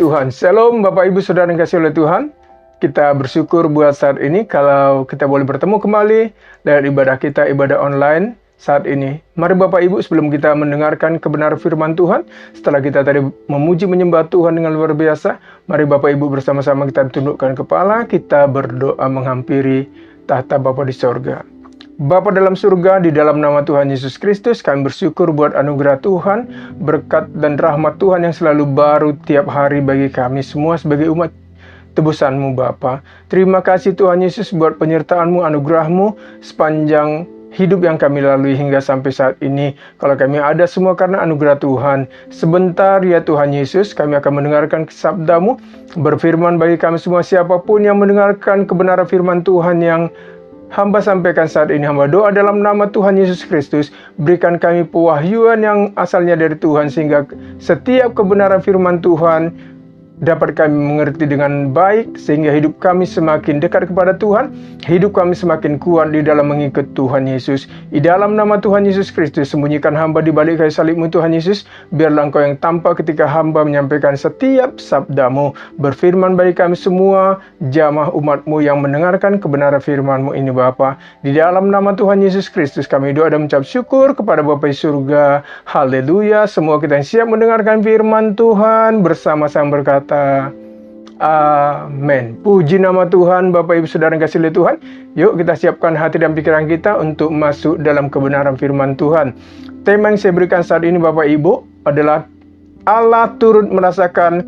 Tuhan. Shalom Bapak Ibu Saudara yang kasih oleh Tuhan. Kita bersyukur buat saat ini kalau kita boleh bertemu kembali dari ibadah kita, ibadah online saat ini. Mari Bapak Ibu, sebelum kita mendengarkan kebenaran firman Tuhan, setelah kita tadi memuji menyembah Tuhan dengan luar biasa, mari Bapak Ibu bersama-sama kita tundukkan kepala, kita berdoa menghampiri tahta Bapa di sorga. Bapa dalam surga, di dalam nama Tuhan Yesus Kristus, kami bersyukur buat anugerah Tuhan, berkat dan rahmat Tuhan yang selalu baru tiap hari bagi kami semua sebagai umat tebusan-Mu Bapa. Terima kasih Tuhan Yesus buat penyertaan-Mu, anugerah-Mu sepanjang hidup yang kami lalui hingga sampai saat ini. Kalau kami ada semua karena anugerah Tuhan. Sebentar ya Tuhan Yesus, kami akan mendengarkan sabda-Mu, berfirman bagi kami semua, siapapun yang mendengarkan kebenaran firman Tuhan yang hamba sampaikan saat ini, hamba doa dalam nama Tuhan Yesus Kristus, berikan kami pewahyuan yang asalnya dari Tuhan, sehingga setiap kebenaran firman Tuhan dapat kami mengerti dengan baik, sehingga hidup kami semakin dekat kepada Tuhan, hidup kami semakin kuat di dalam mengikut Tuhan Yesus. Di dalam nama Tuhan Yesus Kristus, sembunyikan hamba di balik kayu salib-Mu Tuhan Yesus, biarlah Engkau yang tampak ketika hamba menyampaikan setiap sabda-Mu, berfirman bagi kami semua, jamaah umat-Mu yang mendengarkan kebenaran firman-Mu ini Bapa. Di dalam nama Tuhan Yesus Kristus, kami doa dan mengucap syukur kepada Bapa di surga. Haleluya, semua kita yang siap mendengarkan firman Tuhan, bersama-sama berkata, amin. Puji nama Tuhan. Bapak Ibu Saudara yang kasih oleh Tuhan, yuk kita siapkan hati dan pikiran kita untuk masuk dalam kebenaran firman Tuhan. Tema yang saya berikan saat ini Bapak Ibu adalah Allah turut merasakan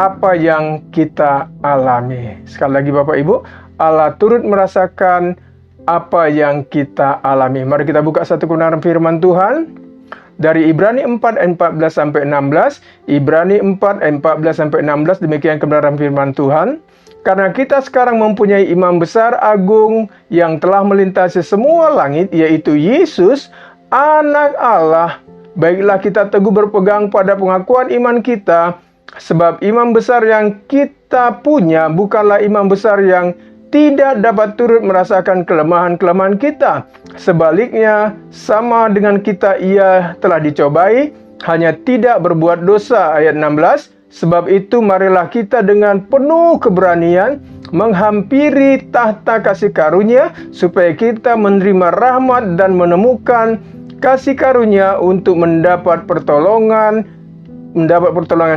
apa yang kita alami. Sekali lagi Bapak Ibu, Allah turut merasakan apa yang kita alami. Mari kita buka satu kebenaran firman Tuhan dari Ibrani 4 ayat 14 sampai 16. Ibrani 4 ayat 14 sampai 16, demikian kebenaran firman Tuhan. Karena kita sekarang mempunyai imam besar agung yang telah melintasi semua langit, yaitu Yesus, Anak Allah. Baiklah kita teguh berpegang pada pengakuan iman kita, sebab imam besar yang kita punya bukanlah imam besar yang tidak dapat turut merasakan kelemahan-kelemahan kita. Sebaliknya, sama dengan kita ia telah dicobai, hanya tidak berbuat dosa. Ayat 16, sebab itu marilah kita dengan penuh keberanian menghampiri tahta kasih karunia, supaya kita menerima rahmat dan menemukan kasih karunia untuk mendapat pertolongan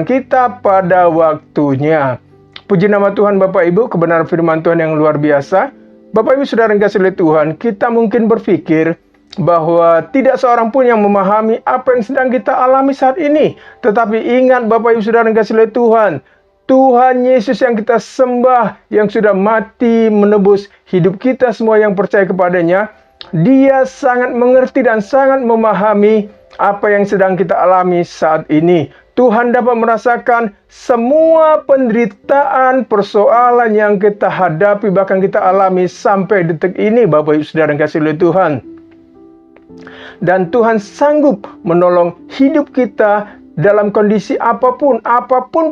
kita pada waktunya. Puji nama Tuhan Bapak Ibu, kebenaran firman Tuhan yang luar biasa. Bapak Ibu Saudara yang kasih oleh Tuhan, kita mungkin berpikir bahwa tidak seorang pun yang memahami apa yang sedang kita alami saat ini. Tetapi ingat Bapak Ibu Saudara yang kasih oleh Tuhan, Tuhan Yesus yang kita sembah, yang sudah mati menebus hidup kita semua yang percaya kepadanya, Dia sangat mengerti dan sangat memahami apa yang sedang kita alami saat ini. Tuhan dapat merasakan semua penderitaan, persoalan yang kita hadapi, bahkan kita alami sampai detik ini Bapak Ibu Saudara yang kasih oleh Tuhan. Dan Tuhan sanggup menolong hidup kita dalam kondisi apapun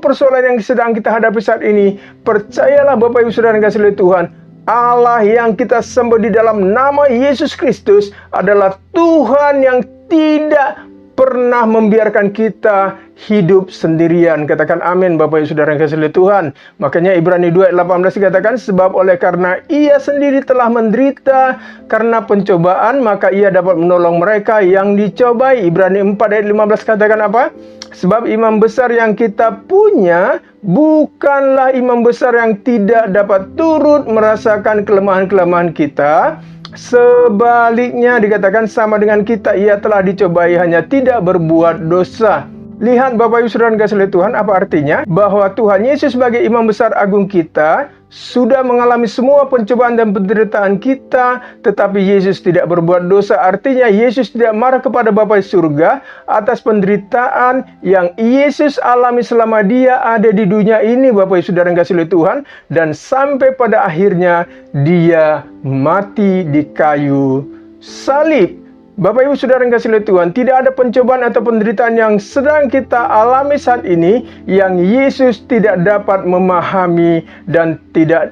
persoalan yang sedang kita hadapi saat ini. Percayalah Bapak Ibu Saudara yang kasih oleh Tuhan, Allah yang kita sembah di dalam nama Yesus Kristus adalah Tuhan yang tidak pernah membiarkan kita hidup sendirian. Katakan amin Bapak Ibu Saudara yang kasih oleh Tuhan. Makanya Ibrani 2 ayat 18 dikatakan, sebab oleh karena ia sendiri telah menderita karena pencobaan, maka ia dapat menolong mereka yang dicobai. Ibrani 4 ayat 15 katakan apa? Sebab imam besar yang kita punya bukanlah imam besar yang tidak dapat turut merasakan kelemahan-kelemahan kita. Sebaliknya dikatakan sama dengan kita ia telah dicobai, hanya tidak berbuat dosa. Lihat Bapak Ibu Saudara yang kasih oleh Tuhan, apa artinya? Bahwa Tuhan Yesus sebagai imam besar agung kita sudah mengalami semua pencobaan dan penderitaan kita, tetapi Yesus tidak berbuat dosa. Artinya Yesus tidak marah kepada Bapa di surga atas penderitaan yang Yesus alami selama Dia ada di dunia ini Bapak Ibu Saudara yang kasih oleh Tuhan, dan sampai pada akhirnya Dia mati di kayu salib. Bapak Ibu Saudara yang kasih oleh Tuhan, tidak ada pencobaan atau penderitaan yang sedang kita alami saat ini yang Yesus tidak dapat memahami dan tidak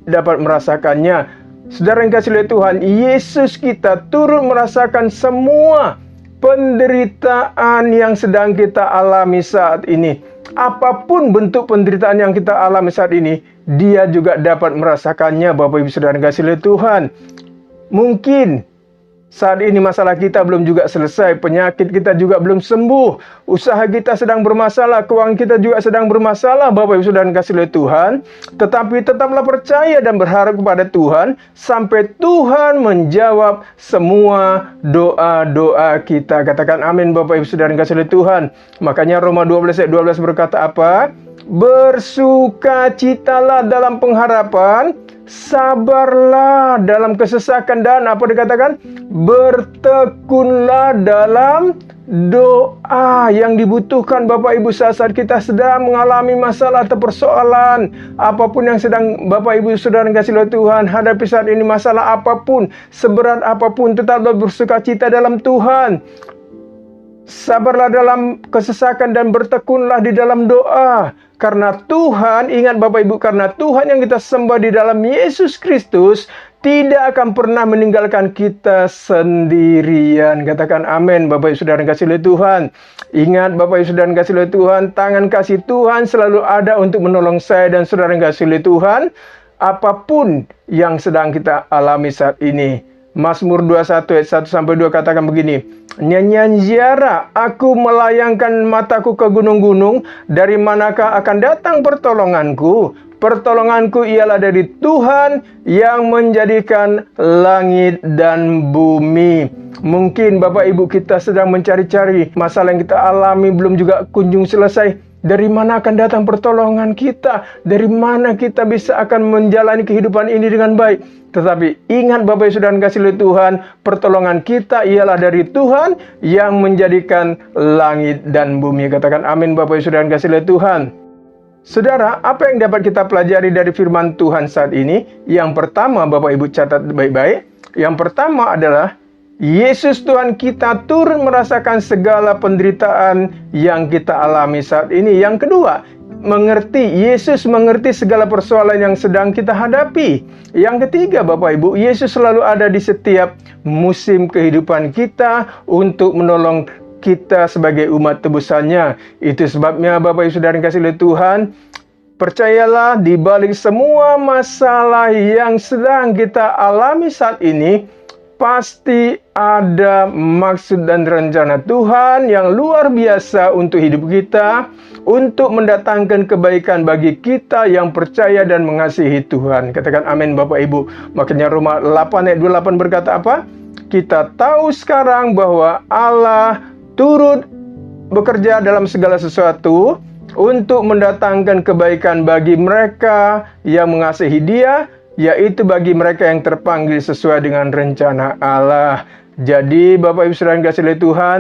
dapat merasakannya. Saudara yang kasih oleh Tuhan, Yesus kita turut merasakan semua penderitaan yang sedang kita alami saat ini. Apapun bentuk penderitaan yang kita alami saat ini, dia juga dapat merasakannya, Bapak Ibu Saudara yang kasih oleh Tuhan. Mungkin saat ini masalah kita belum juga selesai, penyakit kita juga belum sembuh, usaha kita sedang bermasalah, keuangan kita juga sedang bermasalah, Bapak Ibu Saudara yang kasih oleh Tuhan. Tetapi tetaplah percaya dan berharap kepada Tuhan, sampai Tuhan menjawab semua doa-doa kita. Katakan amin, Bapak Ibu Saudara yang kasih oleh Tuhan. Makanya Roma 12 ayat 12 berkata apa? Bersukacitalah dalam pengharapan, sabarlah dalam kesesakan, dan apa dikatakan? Bertekunlah dalam doa. Yang dibutuhkan Bapak Ibu saat kita sedang mengalami masalah atau persoalan, apapun yang sedang Bapak Ibu Saudara yang kasih oleh Tuhan hadapi saat ini, masalah apapun, seberat apapun, tetaplah bersukacita dalam Tuhan. Sabarlah dalam kesesakan dan bertekunlah di dalam doa. Karena Tuhan, ingat Bapak Ibu, karena Tuhan yang kita sembah di dalam Yesus Kristus tidak akan pernah meninggalkan kita sendirian. Katakan amin, Bapak Ibu Saudara yang kasih oleh Tuhan. Ingat Bapak Ibu Saudara yang kasih oleh Tuhan, tangan kasih Tuhan selalu ada untuk menolong saya dan saudara yang kasih oleh Tuhan, apapun yang sedang kita alami saat ini. Mazmur 21 ayat 1-2 katakan begini, nyanyian ziarah, aku melayangkan mataku ke gunung-gunung, dari manakah akan datang pertolonganku? Pertolonganku ialah dari Tuhan yang menjadikan langit dan bumi. Mungkin Bapak Ibu kita sedang mencari-cari, masalah yang kita alami belum juga kunjung selesai. Dari mana akan datang pertolongan kita? Dari mana kita bisa akan menjalani kehidupan ini dengan baik? Tetapi ingat Bapak Ibu Saudara kasih oleh Tuhan, pertolongan kita ialah dari Tuhan yang menjadikan langit dan bumi. Katakan amin Bapak Ibu Saudara kasih oleh Tuhan. Saudara, apa yang dapat kita pelajari dari firman Tuhan saat ini? Yang pertama, Bapak Ibu catat baik-baik. Yang pertama adalah Yesus Tuhan kita turut merasakan segala penderitaan yang kita alami saat ini. Yang kedua, Yesus mengerti segala persoalan yang sedang kita hadapi. Yang ketiga, Bapak Ibu, Yesus selalu ada di setiap musim kehidupan kita untuk menolong kita sebagai umat tebusannya. Itu sebabnya Bapak Ibu Saudara yang kasih oleh Tuhan, percayalah di balik semua masalah yang sedang kita alami saat ini, pasti ada maksud dan rencana Tuhan yang luar biasa untuk hidup kita, untuk mendatangkan kebaikan bagi kita yang percaya dan mengasihi Tuhan. Katakan amin Bapak Ibu. Makanya Roma 8 ayat 28 berkata apa? Kita tahu sekarang bahwa Allah turut bekerja dalam segala sesuatu untuk mendatangkan kebaikan bagi mereka yang mengasihi Dia, yaitu bagi mereka yang terpanggil sesuai dengan rencana Allah. Jadi Bapak Ibu Saudara yang kasih oleh Tuhan,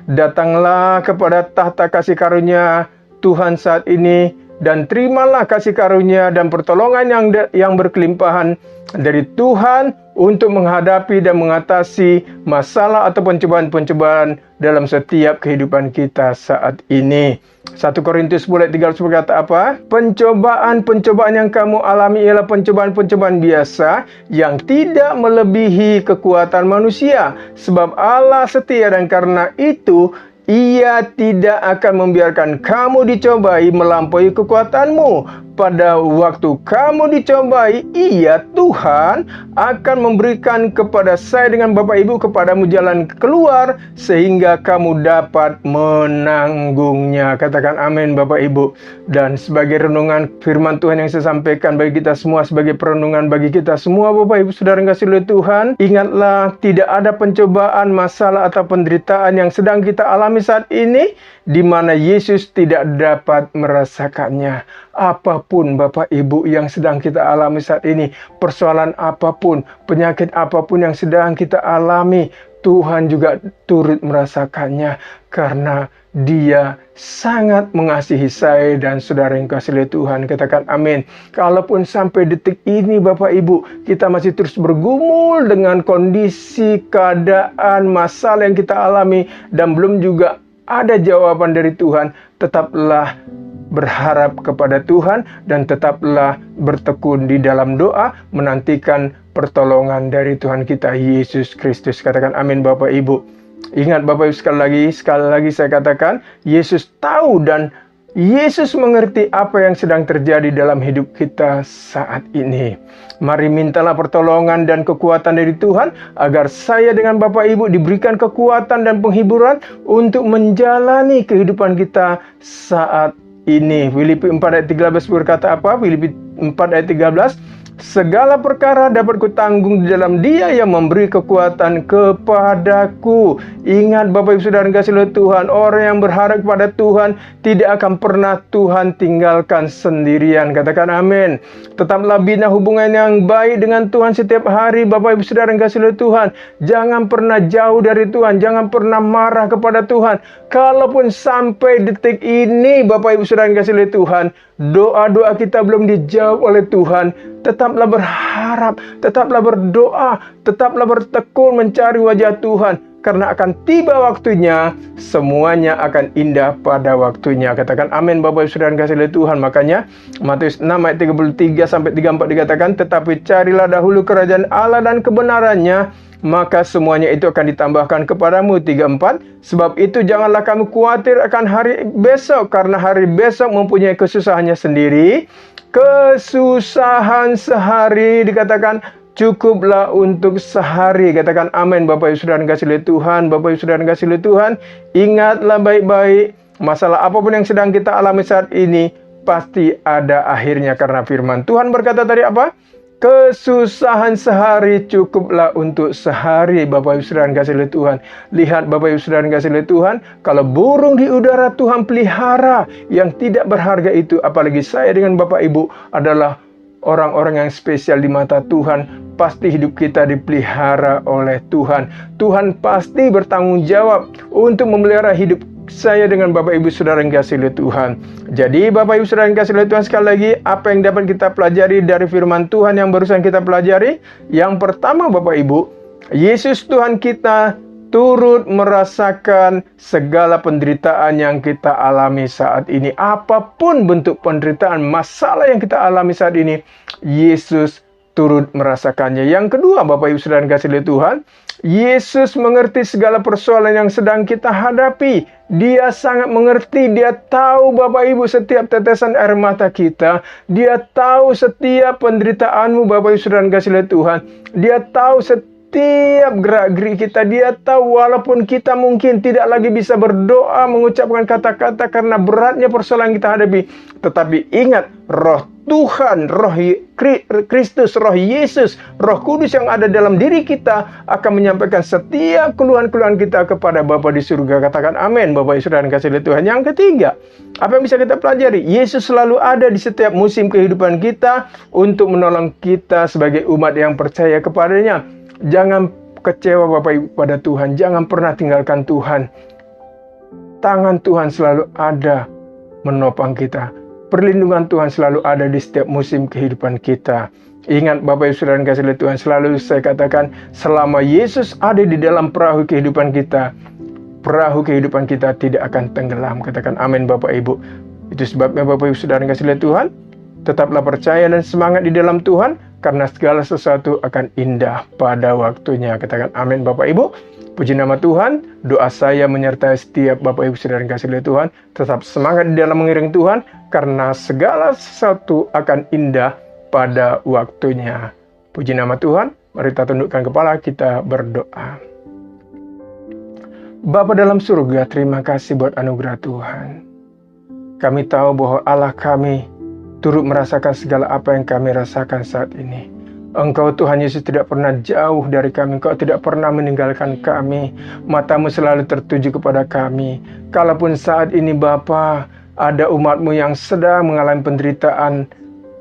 datanglah kepada tahta kasih karunia Tuhan saat ini, dan terimalah kasih karunia dan pertolongan yang berkelimpahan dari Tuhan untuk menghadapi dan mengatasi masalah atau pencobaan-pencobaan dalam setiap kehidupan kita saat ini. 1 Korintus 10 ayat 3 berkata apa? Pencobaan-pencobaan yang kamu alami ialah pencobaan-pencobaan biasa yang tidak melebihi kekuatan manusia. Sebab Allah setia dan karena itu Ia tidak akan membiarkan kamu dicobai melampaui kekuatanmu. Pada waktu kamu dicobai, Ia, Tuhan, akan memberikan kepada saya dengan Bapak Ibu kepadamu jalan keluar, sehingga kamu dapat menanggungnya. Katakan amin Bapak Ibu. Dan sebagai renungan firman Tuhan yang saya sampaikan bagi kita semua, sebagai perenungan bagi kita semua Bapak Ibu Saudara yang kasih oleh Tuhan, ingatlah tidak ada pencobaan, masalah atau penderitaan yang sedang kita alami saat ini di mana Yesus tidak dapat merasakannya. Apapun Bapak Ibu yang sedang kita alami saat ini, persoalan apapun, penyakit apapun yang sedang kita alami, Tuhan juga turut merasakannya karena Dia sangat mengasihi saya dan saudara yang kasih oleh Tuhan. Katakan amin. Kalaupun sampai detik ini Bapak Ibu, kita masih terus bergumul dengan kondisi, keadaan, masalah yang kita alami dan belum juga ada jawaban dari Tuhan, tetaplah berharap kepada Tuhan dan tetaplah bertekun di dalam doa menantikan pertolongan dari Tuhan kita Yesus Kristus. Katakan amin Bapak Ibu. Ingat Bapak Ibu, sekali lagi saya katakan, Yesus tahu dan Yesus mengerti apa yang sedang terjadi dalam hidup kita saat ini. Mari mintalah pertolongan dan kekuatan dari Tuhan agar saya dengan Bapak Ibu diberikan kekuatan dan penghiburan untuk menjalani kehidupan kita saat ini. Filipi 4 ayat 13 berkata apa? Filipi 4 ayat 13, segala perkara dapat kutanggung di dalam Dia yang memberi kekuatan kepadaku. Ingat Bapak Ibu Saudara yang kasih oleh Tuhan, orang yang berharap kepada Tuhan tidak akan pernah Tuhan tinggalkan sendirian. Katakan amin. Tetaplah bina hubungan yang baik dengan Tuhan setiap hari. Bapak Ibu Saudara yang kasih oleh Tuhan, jangan pernah jauh dari Tuhan, jangan pernah marah kepada Tuhan. Kalaupun sampai detik ini Bapak Ibu Saudara yang kasih oleh Tuhan, doa-doa kita belum dijawab oleh Tuhan, tetaplah berharap, tetaplah berdoa, tetaplah bertekun mencari wajah Tuhan. Karena akan tiba waktunya, semuanya akan indah pada waktunya. Katakan amin Bapak Ibu Saudara yang kasih oleh Tuhan. Makanya Matius 6 ayat 33 sampai 34 dikatakan, tetapi carilah dahulu kerajaan Allah dan kebenarannya, maka semuanya itu akan ditambahkan kepadamu. 34, sebab itu janganlah kamu khawatir akan hari besok, karena hari besok mempunyai kesusahannya sendiri. Kesusahan sehari dikatakan cukuplah untuk sehari. Katakan amin Bapak Ibu Saudara yang kasih oleh Tuhan. Bapak Ibu Saudara yang kasih oleh Tuhan, ingatlah baik-baik, masalah apapun yang sedang kita alami saat ini pasti ada akhirnya. Karena firman Tuhan berkata tadi apa? Kesusahan sehari cukuplah untuk sehari. Bapak Ibu Saudara yang kasih oleh Tuhan, lihat Bapak Ibu Saudara yang kasih oleh Tuhan, kalau burung di udara Tuhan pelihara yang tidak berharga itu, apalagi saya dengan Bapak Ibu adalah orang-orang yang spesial di mata Tuhan. Pasti hidup kita dipelihara oleh Tuhan. Tuhan pasti bertanggung jawab untuk memelihara hidup saya dengan Bapak Ibu Saudara yang kasih oleh Tuhan. Jadi Bapak Ibu Saudara yang kasih oleh Tuhan, sekali lagi apa yang dapat kita pelajari dari firman Tuhan yang barusan kita pelajari? Yang pertama Bapak Ibu, Yesus Tuhan kita turut merasakan segala penderitaan yang kita alami saat ini. Apapun bentuk penderitaan, masalah yang kita alami saat ini, Yesus turut merasakannya. Yang kedua Bapak Ibu Saudara yang kasih oleh Tuhan, Yesus mengerti segala persoalan yang sedang kita hadapi. Dia sangat mengerti, dia tahu Bapak Ibu setiap tetesan air mata kita. Dia tahu setiap penderitaanmu Bapak Ibu Saudara yang kasih oleh Tuhan. Dia tahu setiap gerak-gerik kita. Dia tahu walaupun kita mungkin tidak lagi bisa berdoa, mengucapkan kata-kata karena beratnya persoalan yang kita hadapi. Tetapi ingat, roh Tuhan, roh Kristus, roh Yesus, roh Kudus yang ada dalam diri kita akan menyampaikan setiap keluhan-keluhan kita kepada Bapa di surga. Katakan amin Bapak Ibu Saudara yang kasih oleh Tuhan. Yang ketiga, apa yang bisa kita pelajari? Yesus selalu ada di setiap musim kehidupan kita untuk menolong kita sebagai umat yang percaya kepadanya. Jangan kecewa Bapak Ibu pada Tuhan. Jangan pernah tinggalkan Tuhan. Tangan Tuhan selalu ada menopang kita. Perlindungan Tuhan selalu ada di setiap musim kehidupan kita. Ingat Bapak Ibu Saudara yang kasih oleh Tuhan, selalu saya katakan, selama Yesus ada di dalam perahu kehidupan kita, perahu kehidupan kita tidak akan tenggelam. Katakan amin Bapak Ibu. Itu sebabnya Bapak Ibu Saudara yang kasih oleh Tuhan, tetaplah percaya dan semangat di dalam Tuhan, karena segala sesuatu akan indah pada waktunya. Katakan amin Bapak Ibu. Puji nama Tuhan, doa saya menyertai setiap Bapak Ibu Saudara yang kasih oleh Tuhan. Tetap semangat di dalam mengiring Tuhan, karena segala sesuatu akan indah pada waktunya. Puji nama Tuhan, mari kita tundukkan kepala, kita berdoa. Bapa dalam surga, terima kasih buat anugerah Tuhan. Kami tahu bahwa Allah kami turut merasakan segala apa yang kami rasakan saat ini. Engkau Tuhan Yesus tidak pernah jauh dari kami. Engkau tidak pernah meninggalkan kami. Matamu selalu tertuju kepada kami. Kalaupun saat ini Bapa, ada umatmu yang sedang mengalami penderitaan,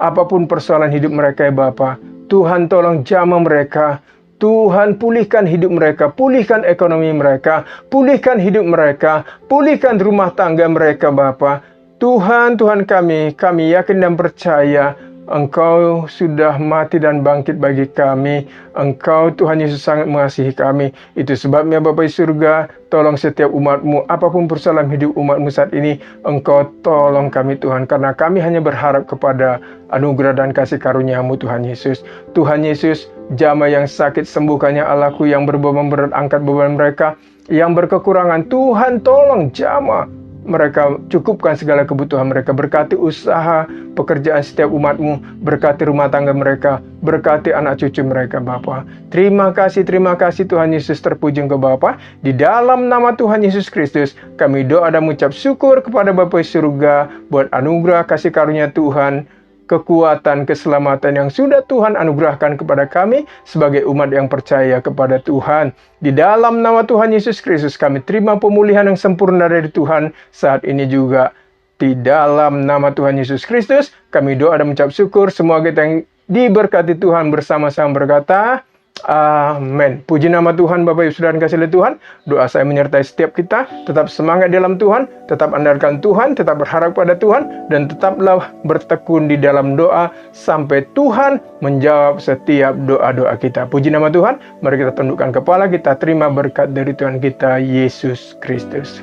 apapun persoalan hidup mereka ya Bapa, Tuhan tolong jamah mereka. Tuhan pulihkan hidup mereka, pulihkan ekonomi mereka, pulihkan hidup mereka, pulihkan rumah tangga mereka Bapa. Tuhan kami yakin dan percaya Engkau sudah mati dan bangkit bagi kami. Engkau Tuhan Yesus sangat mengasihi kami. Itu sebabnya Bapa di surga, tolong setiap umat-Mu, apapun persoalan hidup umat-Mu saat ini, Engkau tolong kami Tuhan. Karena kami hanya berharap kepada anugerah dan kasih karunia-Mu Tuhan Yesus. Tuhan Yesus, jamah yang sakit sembuhkannya Allahku, yang berbeban berat angkat beban mereka, yang berkekurangan Tuhan tolong jamah. mereka, cukupkan segala kebutuhan mereka. Berkati usaha pekerjaan setiap umat-Mu, berkati rumah tangga mereka, berkati anak cucu mereka Bapa. Terima kasih Tuhan Yesus, terpuji Engkau Bapa. Di dalam nama Tuhan Yesus Kristus, kami doa dan mengucap syukur kepada Bapa di surga buat anugerah kasih karunia Tuhan, kekuatan, keselamatan yang sudah Tuhan anugerahkan kepada kami sebagai umat yang percaya kepada Tuhan. Di dalam nama Tuhan Yesus Kristus, kami terima pemulihan yang sempurna dari Tuhan saat ini juga. Di dalam nama Tuhan Yesus Kristus, kami doa dan mengucap syukur. Semua kita yang diberkati Tuhan bersama-sama berkata, amin. Puji nama Tuhan. Bapak Ibu Saudara kasih oleh Tuhan, doa saya menyertai setiap kita. Tetap semangat dalam Tuhan, tetap andalkan Tuhan, tetap berharap pada Tuhan, dan tetaplah bertekun di dalam doa sampai Tuhan menjawab setiap doa-doa kita. Puji nama Tuhan. Mari kita tundukkan kepala, kita terima berkat dari Tuhan kita Yesus Kristus.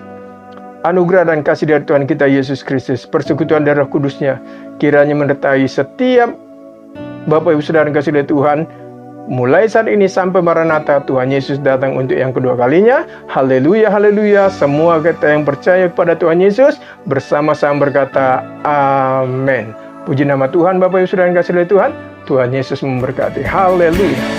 Anugerah dan kasih dari Tuhan kita Yesus Kristus, persekutuan dari Roh Kudus-Nya kiranya menyertai setiap Bapak Ibu Saudara kasih oleh Tuhan, mulai saat ini sampai Maranatha Tuhan Yesus datang untuk yang kedua kalinya. Haleluya, haleluya. Semua kita yang percaya kepada Tuhan Yesus bersama-sama berkata amin. Puji nama Tuhan. Bapak Ibu Saudara yang kasih oleh Tuhan, Tuhan Yesus memberkati. Haleluya.